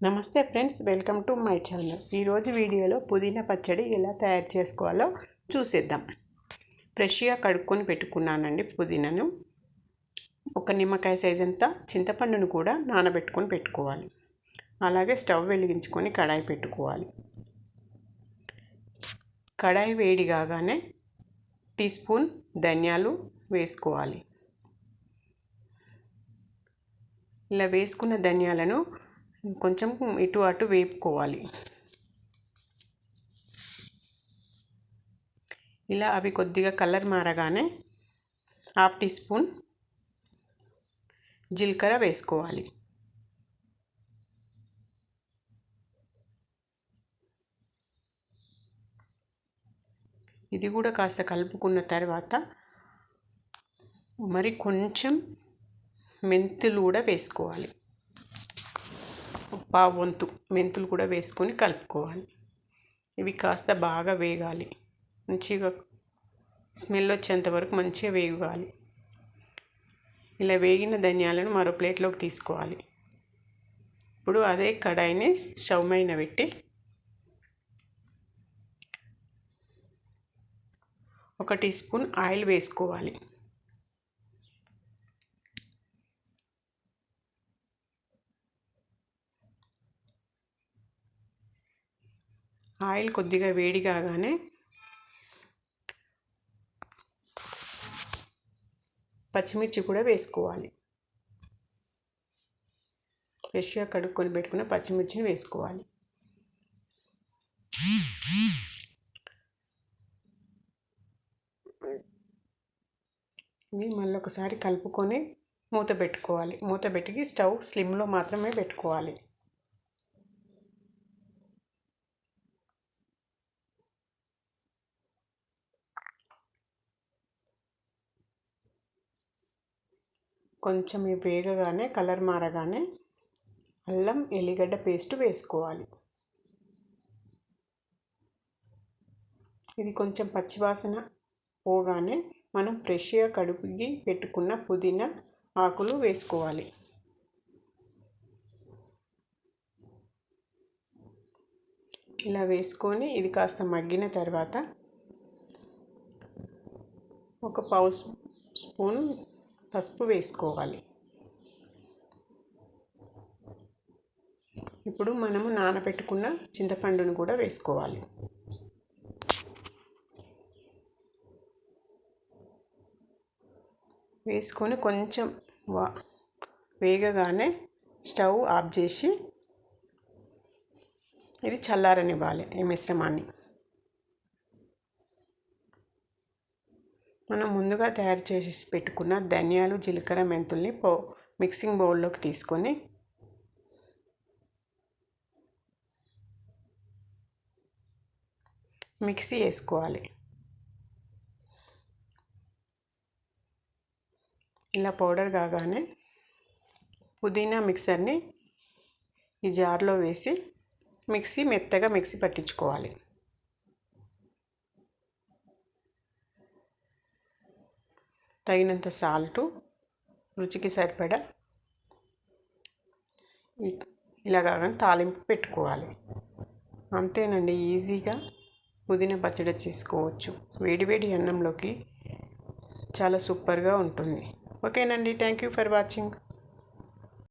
నమస్తే friends, welcome to my channel. ఈరోజు వీడియోలో పుదీనా పచ్చడి ఎలా తయారు చేసుకోవాలో చూసేద్దాం. ఫ్రెష్గా కడుక్కొని పెట్టుకున్నానండి పుదీనాను. ఒక నిమ్మకాయ సైజ్ అంతా చింతపండును కూడా నానబెట్టుకొని పెట్టుకోవాలి. అలాగే స్టవ్ వెలిగించుకొని కడాయి పెట్టుకోవాలి. కడాయి వేడి కాగానే టీ స్పూన్ ధనియాలు వేసుకోవాలి. ఇలా వేసుకున్న ధనియాలను కొంచెం ఇటు అటు వేపుకోవాలి. ఇలా అవి కొద్దిగా కలర్ మారగానే హాఫ్ టీ స్పూన్ జీలకర్ర వేసుకోవాలి. ఇది కూడా కాస్త కలుపుకున్న తర్వాత మరి కొంచెం మెంతులు కూడా వేసుకోవాలి. పావు వంతు మెంతులు కూడా వేసుకొని కలుపుకోవాలి. ఇవి కాస్త బాగా వేగాలి. మంచిగా స్మెల్ వచ్చేంత వరకు మంచిగా వేగాలి. ఇలా వేగిన ధనియాలను మరో ప్లేట్లోకి తీసుకోవాలి. ఇప్పుడు అదే కడాయిని స్టవ్ పైన పెట్టి ఒక టీ స్పూన్ ఆయిల్ వేసుకోవాలి. ఆయిల్ కొద్దిగా వేడి కాగానే పచ్చిమిర్చి కూడా వేసుకోవాలి. ఫ్రెష్గా కడుక్కొని పెట్టుకున్న పచ్చిమిర్చిని వేసుకోవాలి. ఇవి మళ్ళీ ఒకసారి కలుపుకొని మూత పెట్టుకోవాలి. మూత పెట్టి స్టవ్ స్లిమ్లో మాత్రమే పెట్టుకోవాలి. కొంచెం వేగగానే కలర్ మారగానే అల్లం ఎల్లిగడ్డ పేస్ట్ వేసుకోవాలి. ఇది కొంచెం పచ్చివాసన పోగానే మనం ఫ్రెష్గా కడిగి పెట్టుకున్న పుదీనా ఆకులు వేసుకోవాలి. ఇలా వేసుకొని ఇది కాస్త మగ్గిన తర్వాత ఒక పావు స్పూన్ పసుపు వేసుకోవాలి. ఇప్పుడు మనము నానబెట్టుకున్న చింతపండును కూడా వేసుకోవాలి. వేసుకొని కొంచెం వేగగానే స్టవ్ ఆఫ్ చేసి ఇది చల్లారనివ్వాలి. ఈ మిశ్రమాన్ని మనం ముందుగా తయారు చేసి పెట్టుకున్న ధనియాలు, జీలకర్ర, మెంతుల్ని మిక్సింగ్ బౌల్లోకి తీసుకొని మిక్సీ వేసుకోవాలి. ఇలా పౌడర్ కాగానే పుదీనా మిక్సర్ని ఈ జార్లో వేసి మెత్తగా మిక్సీ పట్టించుకోవాలి. తగినంత సాల్టు, రుచికి సరిపడా ఇలా కాగానే తాలింపు పెట్టుకోవాలి. అంతేనండి, ఈజీగా పుదీనా పచ్చడి చేసుకోవచ్చు. వేడివేడి అన్నంలోకి చాలా సూపర్గా ఉంటుంది. ఓకేనండి, థ్యాంక్ యూ ఫర్ వాచింగ్.